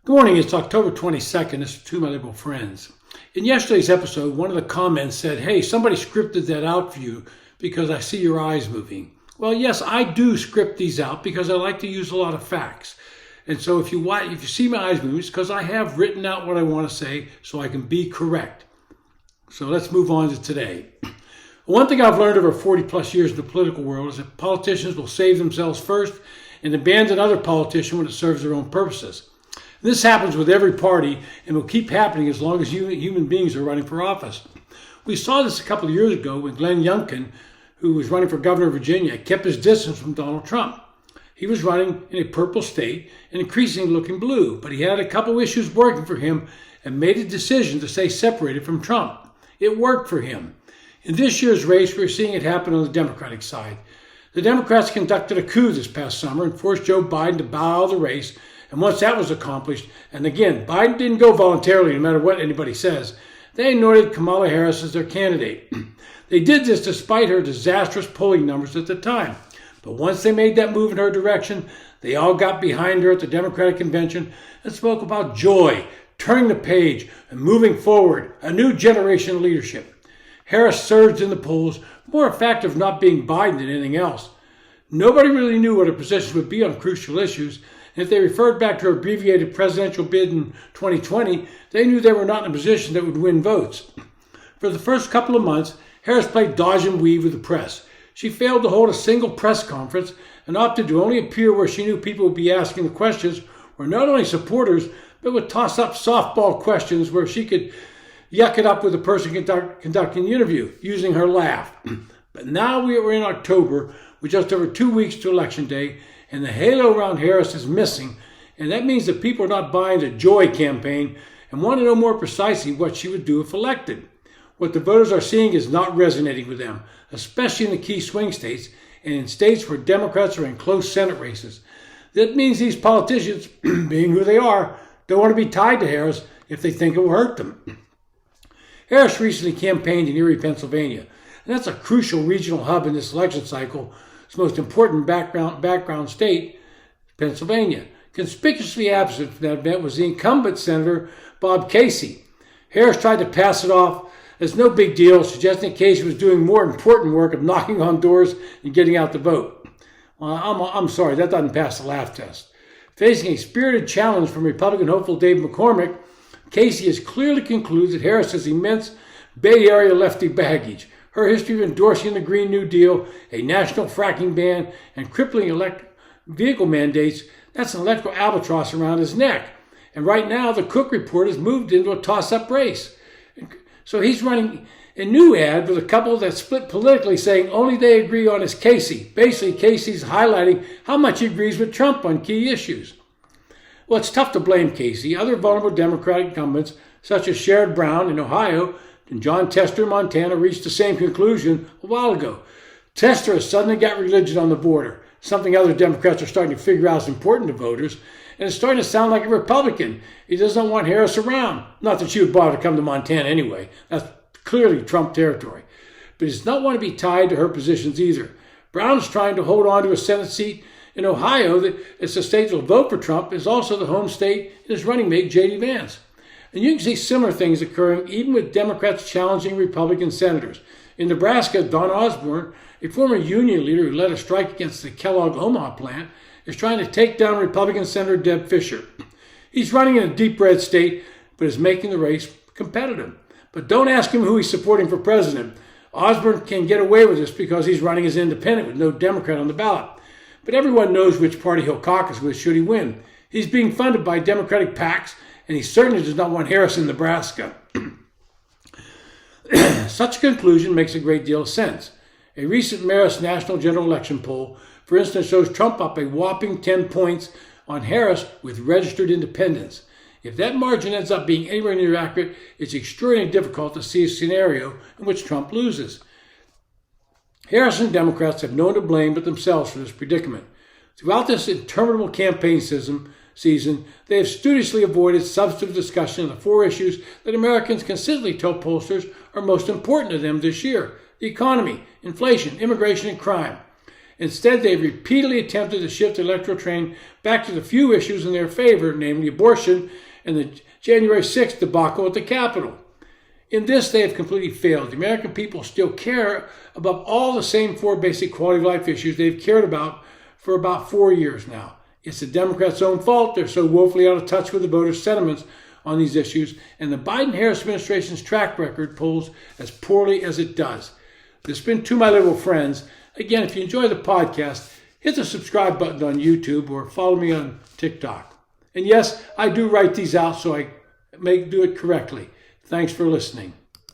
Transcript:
Good morning, it's October 22nd. This is to my liberal friends. In yesterday's episode, one of the comments said, hey, somebody scripted that out for you because I see your eyes moving. Well, yes, I do script these out because I like to use a lot of facts. And so if you see my eyes moving, it's because I have written out what I want to say so I can be correct. So let's move on to today. One thing I've learned over 40 plus years in the political world is that politicians will save themselves first and abandon other politicians when it serves their own purposes. This happens with every party and will keep happening as long as human beings are running for office. We saw this a couple of years ago when Glenn Youngkin, who was running for governor of Virginia, kept his distance from Donald Trump. He was running in a purple state and increasingly looking blue, but he had a couple of issues working for him and made a decision to stay separated from Trump. It worked for him. In this year's race, we're seeing it happen on the Democratic side. The Democrats conducted a coup this past summer and forced Joe Biden to bow out of the race. And once that was accomplished, and again, Biden didn't go voluntarily, no matter what anybody says, they anointed Kamala Harris as their candidate. They did this despite her disastrous polling numbers at the time. But once they made that move in her direction, they all got behind her at the Democratic convention and spoke about joy, turning the page, and moving forward, a new generation of leadership. Harris surged in the polls, more effective not being Biden than anything else. Nobody really knew what her position would be on crucial issues. And if they referred back to her abbreviated presidential bid in 2020, they knew they were not in a position that would win votes. For the first couple of months, Harris played dodge and weave with the press. She failed to hold a single press conference and opted to only appear where she knew people would be asking the questions were not only supporters, but would toss up softball questions where she could yuck it up with the person conducting the interview, using her laugh. But now we are in October, with just over 2 weeks to Election Day, and the halo around Harris is missing, and that means that people are not buying the joy campaign and want to know more precisely what she would do if elected. What the voters are seeing is not resonating with them, especially in the key swing states and in states where Democrats are in close Senate races. That means these politicians, being who they are, don't want to be tied to Harris if they think it will hurt them. Harris recently campaigned in Erie, Pennsylvania, and that's a crucial regional hub in this election cycle. Its most important background state, Pennsylvania. Conspicuously absent from that event was the incumbent Senator Bob Casey. Harris tried to pass it off as no big deal, suggesting Casey was doing more important work of knocking on doors and getting out the vote. Well, I'm sorry, that doesn't pass the laugh test. Facing a spirited challenge from Republican hopeful Dave McCormick, Casey has clearly concluded that Harris has immense Bay Area lefty baggage. Her history of endorsing the Green New Deal, a national fracking ban, and crippling electric vehicle mandates, that's an electoral albatross around his neck. And right now, the Cook Report has moved into a toss-up race. So he's running a new ad with a couple that split politically, saying only they agree on is Casey. Basically, Casey's highlighting how much he agrees with Trump on key issues. Well, it's tough to blame Casey. Other vulnerable Democratic incumbents, such as Sherrod Brown in Ohio, and John Tester in Montana, reached the same conclusion a while ago. Tester has suddenly got religion on the border, something other Democrats are starting to figure out is important to voters, and it's starting to sound like a Republican. He doesn't want Harris around. Not that she would bother to come to Montana anyway. That's clearly Trump territory. But he does not want to be tied to her positions either. Brown's trying to hold on to a Senate seat in Ohio that it's the state that will vote for Trump, is also the home state of his running mate, J.D. Vance. And you can see similar things occurring even with Democrats challenging Republican senators. In Nebraska, Don Osborne, a former union leader who led a strike against the Kellogg Omaha plant, is trying to take down Republican Senator Deb Fischer. He's running in a deep red state, but is making the race competitive. But don't ask him who he's supporting for president. Osborne can get away with this because he's running as independent with no Democrat on the ballot. But everyone knows which party he'll caucus with should he win. He's being funded by Democratic PACs, and he certainly does not want Harris in Nebraska. Such a conclusion makes a great deal of sense. A recent Marist National General Election poll, for instance, shows Trump up a whopping 10 points on Harris with registered independents. If that margin ends up being anywhere near accurate, it's extraordinarily difficult to see a scenario in which Trump loses. Harris and Democrats have no one to blame but themselves for this predicament. Throughout this interminable campaign season, they have studiously avoided substantive discussion of the four issues that Americans consistently tell pollsters are most important to them this year: the economy, inflation, immigration, and crime. Instead, they've repeatedly attempted to shift the electoral train back to the few issues in their favor, namely abortion and the January 6th debacle at the Capitol. In this, they have completely failed. The American people still care about all the same four basic quality of life issues they've cared about for about 4 years now. It's the Democrats' own fault. They're so woefully out of touch with the voters' sentiments on these issues, and the Biden-Harris administration's track record polls as poorly as it does. This has been To My Liberal Friends. Again, if you enjoy the podcast, hit the subscribe button on YouTube or follow me on TikTok. And yes, I do write these out so I may do it correctly. Thanks for listening.